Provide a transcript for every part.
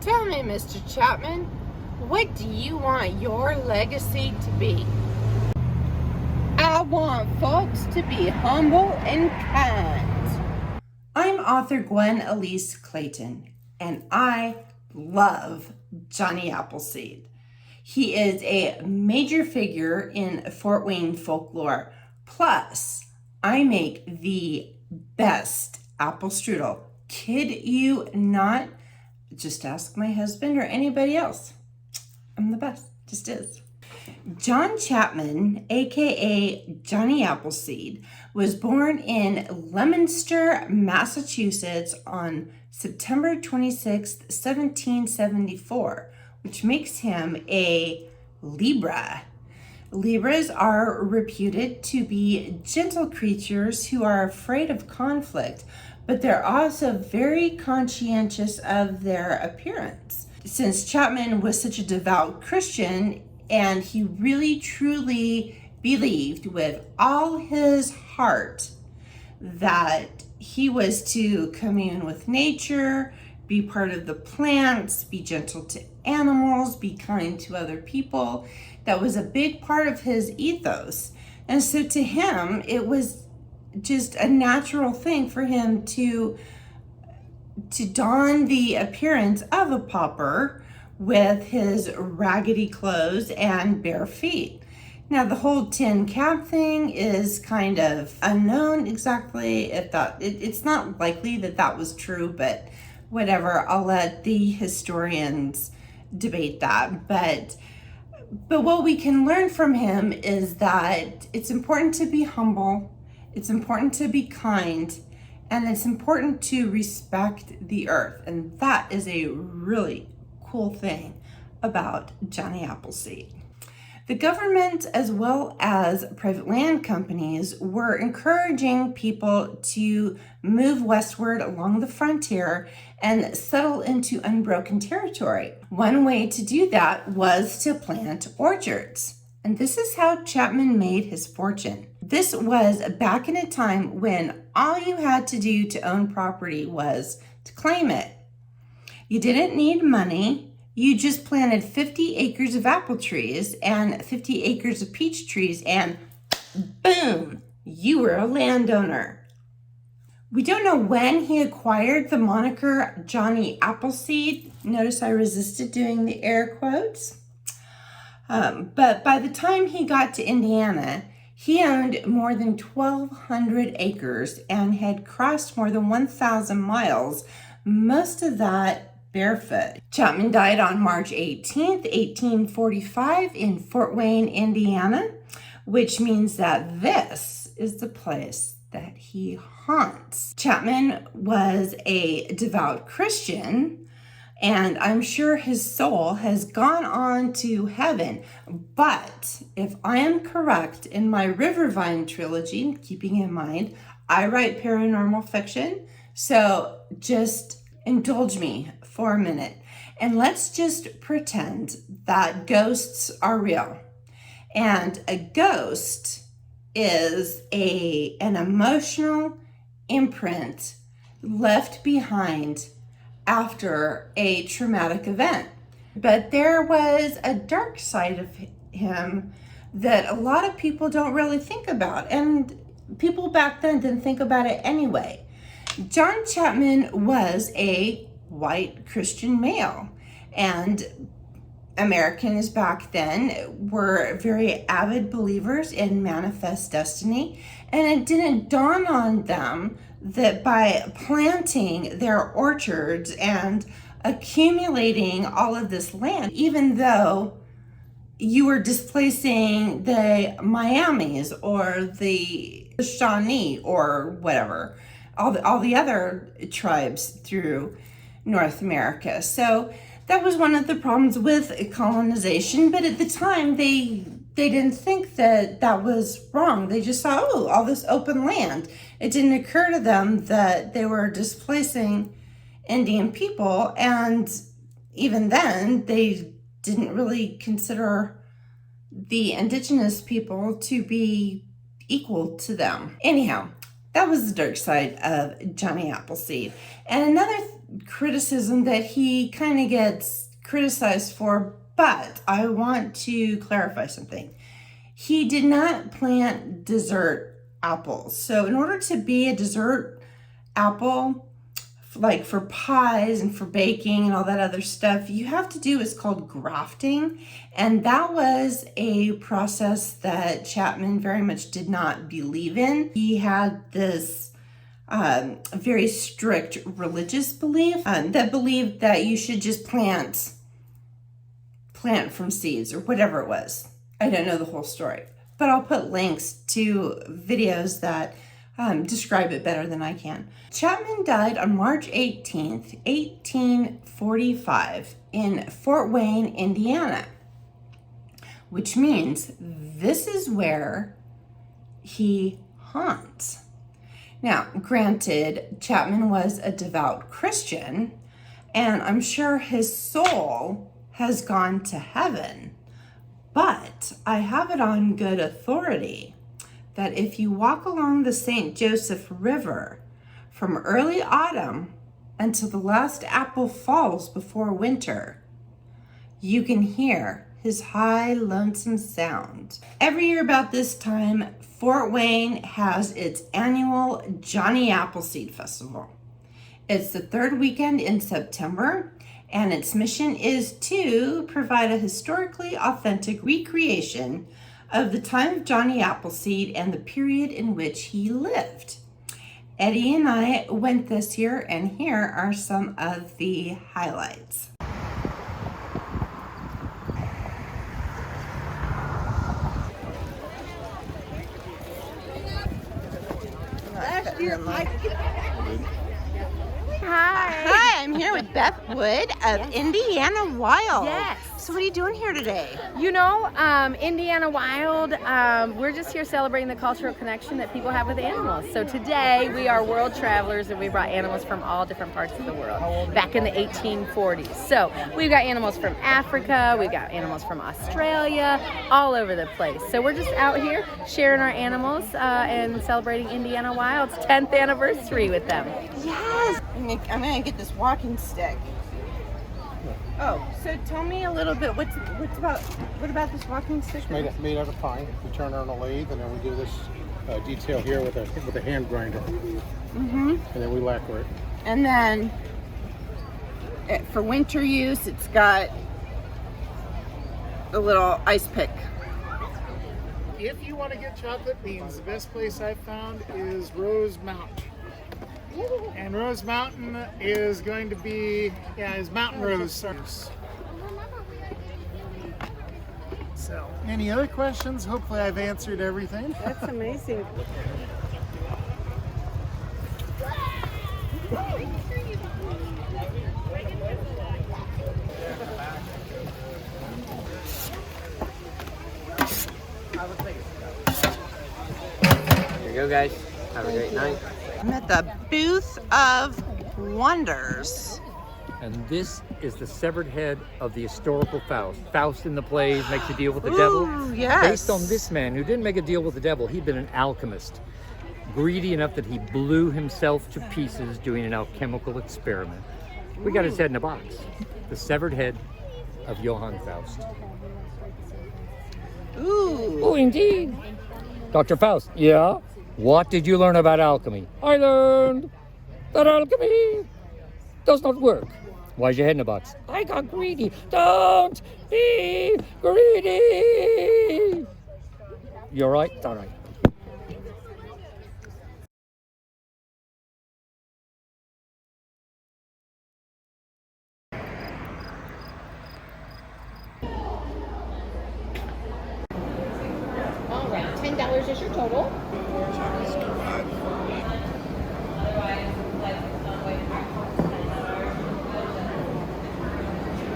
Tell me, Mr. Chapman, what do you want your legacy to be? I want folks to be humble and kind. I'm author Gwen Elise Clayton, and I love Johnny Appleseed. He is a major figure in Fort Wayne folklore. Plus, I make the best apple strudel. Kid you not. Just ask my husband or anybody else. I'm the best, just is. John Chapman, aka Johnny Appleseed, was born in Leominster, Massachusetts on September 26, 1774, which makes him a Libra. Libras are reputed to be gentle creatures who are afraid of conflict, but they're also very conscientious of their appearance. Since Chapman was such a devout Christian, and he really truly believed with all his heart that he was to commune with nature, be part of the plants, be gentle to animals, be kind to other people. That was a big part of his ethos. And so to him, it was just a natural thing for him to don the appearance of a pauper with his raggedy clothes and bare feet. Now, the whole tin cap thing is kind of unknown exactly if it's not likely that was true, but whatever, I'll let the historians debate that. But what we can learn from him is that it's important to be humble, it's important to be kind, and it's important to respect the earth. And that is a really cool thing about Johnny Appleseed. The government, as well as private land companies, were encouraging people to move westward along the frontier and settle into unbroken territory. One way to do that was to plant orchards. And this is how Chapman made his fortune. This was back in a time when all you had to do to own property was to claim it. You didn't need money. You just planted 50 acres of apple trees and 50 acres of peach trees, and boom, you were a landowner. We don't know when he acquired the moniker Johnny Appleseed. Notice I resisted doing the air quotes. But by the time he got to Indiana, he owned more than 1,200 acres and had crossed more than 1,000 miles, most of that barefoot. Chapman died on March 18th, 1845 in Fort Wayne, Indiana, which means that this is the place that he haunts. Chapman was a devout Christian, and I'm sure his soul has gone on to heaven. But if I am correct in my Rivervine trilogy, keeping in mind, I write paranormal fiction, so just indulge me for a minute. And let's just pretend that ghosts are real. And a ghost is an emotional imprint left behind after a traumatic event. But there was a dark side of him that a lot of people don't really think about, and people back then didn't think about it anyway. John Chapman was a white Christian male, and Americans back then were very avid believers in manifest destiny, and it didn't dawn on them that by planting their orchards and accumulating all of this land, even though you were displacing the Miamis or the Shawnee or whatever, all the other tribes through North America. So that was one of the problems with colonization, but at the time they didn't think that was wrong. They just saw, all this open land. It didn't occur to them that they were displacing Indian people, and even then they didn't really consider the indigenous people to be equal to them. Anyhow, that was the dark side of Johnny Appleseed. And another criticism that he kind of gets criticized for, but I want to clarify something. He did not plant dessert apples. So in order to be a dessert apple, like for pies and for baking and all that other stuff, you have to do what's called grafting. And that was a process that Chapman very much did not believe in. He had this very strict religious belief that believed that you should just plant from seeds or whatever it was. I don't know the whole story, but I'll put links to videos that describe it better than I can. Chapman died on March 18th, 1845 in Fort Wayne, Indiana, which means this is where he haunts. Now, granted, Chapman was a devout Christian, and I'm sure his soul has gone to heaven, but I have it on good authority that if you walk along the St. Joseph River from early autumn until the last apple falls before winter, you can hear his high, lonesome sound. Every year about this time, Fort Wayne has its annual Johnny Appleseed Festival. It's the third weekend in September, and its mission is to provide a historically authentic recreation of the time of Johnny Appleseed and the period in which he lived. Eddie and I went this year, and here are some of the highlights. Hi, I'm here with Beth Wood of Indiana Wild. Yes. So what are you doing here today? You know, Indiana Wild, we're just here celebrating the cultural connection that people have with animals. So today we are world travelers, and we brought animals from all different parts of the world back in the 1840s. So we've got animals from Africa, we've got animals from Australia, all over the place. So we're just out here sharing our animals and celebrating Indiana Wild's 10th anniversary with them. Yes. I'm gonna get this walking stick. Oh, so tell me a little bit. What about this walking stick? It's made out of pine. We turn on a lathe, and then we do this detail here with a hand grinder. Mm-hmm. And then we lacquer it. And then for winter use, it's got a little ice pick. If you want to get chocolate beans, the best place I've found is Rose Mountain. And Rose Mountain is going to be, is Mountain Rose. So, any other questions? Hopefully I've answered everything. That's amazing. Here you go, guys. Have a great night. I'm at the Booth of Wonders. And this is the severed head of the historical Faust. Faust in the plays makes a deal with the devil. Yes. Based on this man who didn't make a deal with the devil, he'd been an alchemist. Greedy enough that he blew himself to pieces doing an alchemical experiment. We got his head in a box. The severed head of Johann Faust. Ooh. Oh, indeed. Dr. Faust, yeah? What did you learn about alchemy? I learned that alchemy does not work. Why is your head in a box? I got greedy. Don't be greedy. You all right? All right. All right, $10 is your total.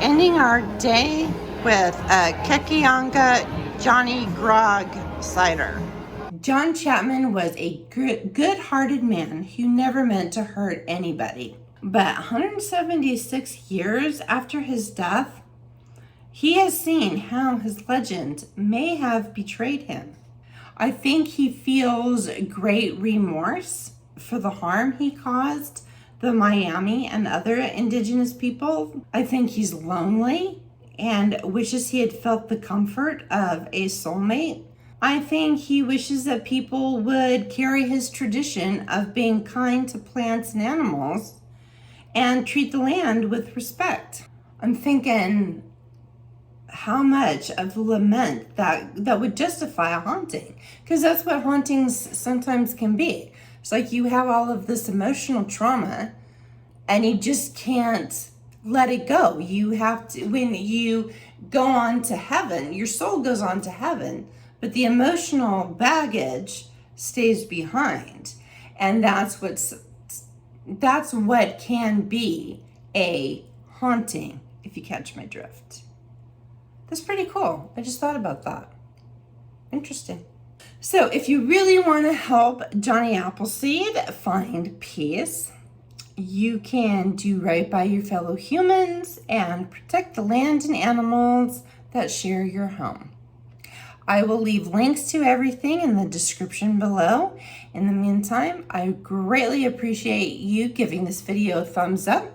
Ending our day with a Kekionga Johnny Grog Cider. John Chapman was a good-hearted man who never meant to hurt anybody. But 176 years after his death, he has seen how his legend may have betrayed him. I think he feels great remorse for the harm he caused the Miami and other indigenous people. I think he's lonely and wishes he had felt the comfort of a soulmate. I think he wishes that people would carry his tradition of being kind to plants and animals and treat the land with respect. I'm thinking how much of the lament that would justify a haunting, because that's what hauntings sometimes can be. It's like you have all of this emotional trauma and you just can't let it go. You have to, when you go on to heaven, your soul goes on to heaven, but the emotional baggage stays behind. And that's what can be a haunting, if you catch my drift. That's pretty cool. I just thought about that. Interesting. So if you really want to help Johnny Appleseed find peace, you can do right by your fellow humans and protect the land and animals that share your home. I will leave links to everything in the description below. In the meantime, I greatly appreciate you giving this video a thumbs up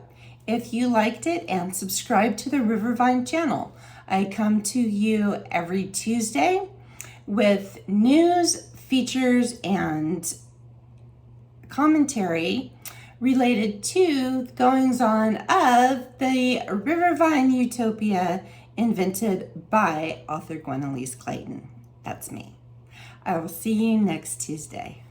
if you liked it, and subscribe to the Rivervine channel. I come to you every Tuesday with news, features, and commentary related to the goings-on of the Rivervine utopia invented by author Clayton. That's me. I will see you next Tuesday.